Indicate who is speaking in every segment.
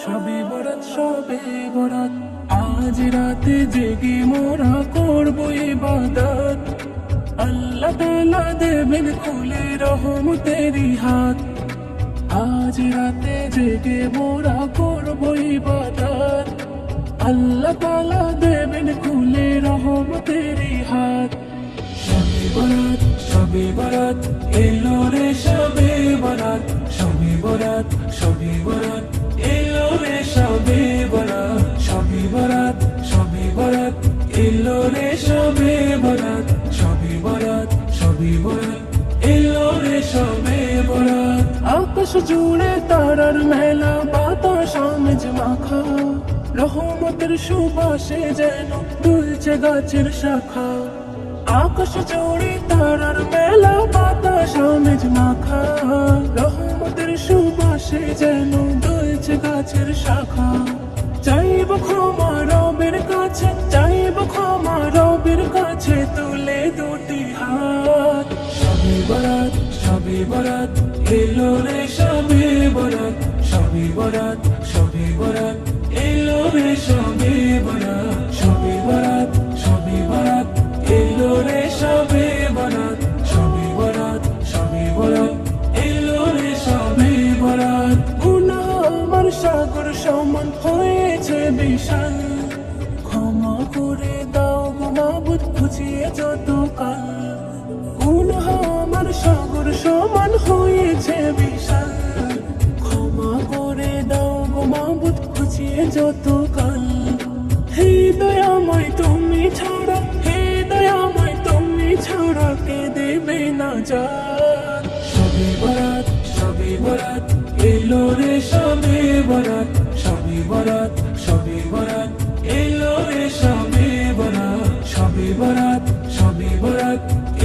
Speaker 1: সবে বরাত সবে বরাত, আজ রাতে জেগে মোরা করবো ইবাদত। আল্লাহ তাআলা দেবেন খুলে রহমতেরি হাত, আজ রাতে জেগে মোরা করবো ইবাদত। আল্লাহ তাআলা দেবেন খুলে রহমতেরি হাত। শবে বরাত শবে বরাত এলো রে শবে বরাত, শবে বরাত শবে বরাত এলো রে শবে বরাত, শবে বরাত শবে বরাত এলো রে শবে বরাত, শবে বরাত শবে বরাত এলো রে শবে বরাত। আকাশ জুড়ে তারার মেলা, বাতাস আমেজ মাখা, রহমতের সুবাসে যেন দুলছে গাছের শাখা। আকাশ জুড়ে তারার মেলা, বাতাস আমেজ মাখা, রহমতের সুবাসে যেন দুলছে গাছের শাখা। চাইব ক্ষমা রবের কাছে, চাইব ক্ষমা রবের কাছে, তুলে দুটি হাত। শবে বরাত শবে বরাত এলো রে শবে বরাত, শবে বরাত শবে বরাত এলো রে শবে বরাত, শবে বরাত শবে বরাত এলো রে শবে বরাত, শবে বরাত শবে বরাত এলো রে শবে বরাত। গুনাহ আমার সাগর সমান হয়েছে বিশাল, ক্ষমা করে দাও গো মাবুদ খুঁজিয়ে যত কাল। গুনাহ আমার সাগর সমান হয়েছে বিশাল, ক্ষমা করে দাও গো মাবুদ খুঁজিয়ে যত কাল। হে দয়াময় তুমি ছাড়া, হে দয়াময় তুমি ছাড়া কে দেবে না জাত। শবে বরাত শবে বরাত এলো রে শবে বরাত, শবে বরাত শবে বরাত এলো রে শবে বরাত, শবে বরাত শবে বরাত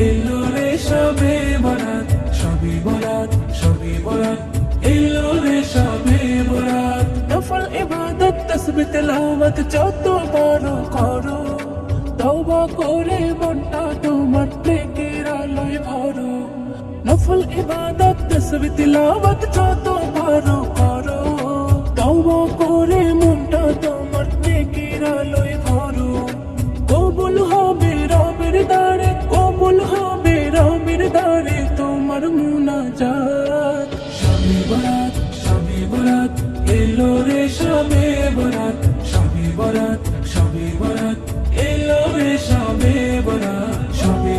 Speaker 1: এলো রে শবে বরাত, শবে বরাত শবে বরাত এলো রে শবে বরাত। নফল ইবাদত তাসবিহ তেলাওয়াত যত পারো করো, তওবা করে মনটা তোমার নেকির আলোয় ভরো। নফল ইবাদত তাসবিহ তেলাওয়াত যত পারো করো, তওবা করে মনটা তোমার নেকির আলোয় ভরো। কবুল হবে রবের দ্বারে, কবুল হবে রবের দ্বারে তোমার মুনাজাত। শবে বরাত শবে বরাত এলো রে শবে বরাত, শবে বরাত শবে বরাত এলো রে শবে বরাত, শবে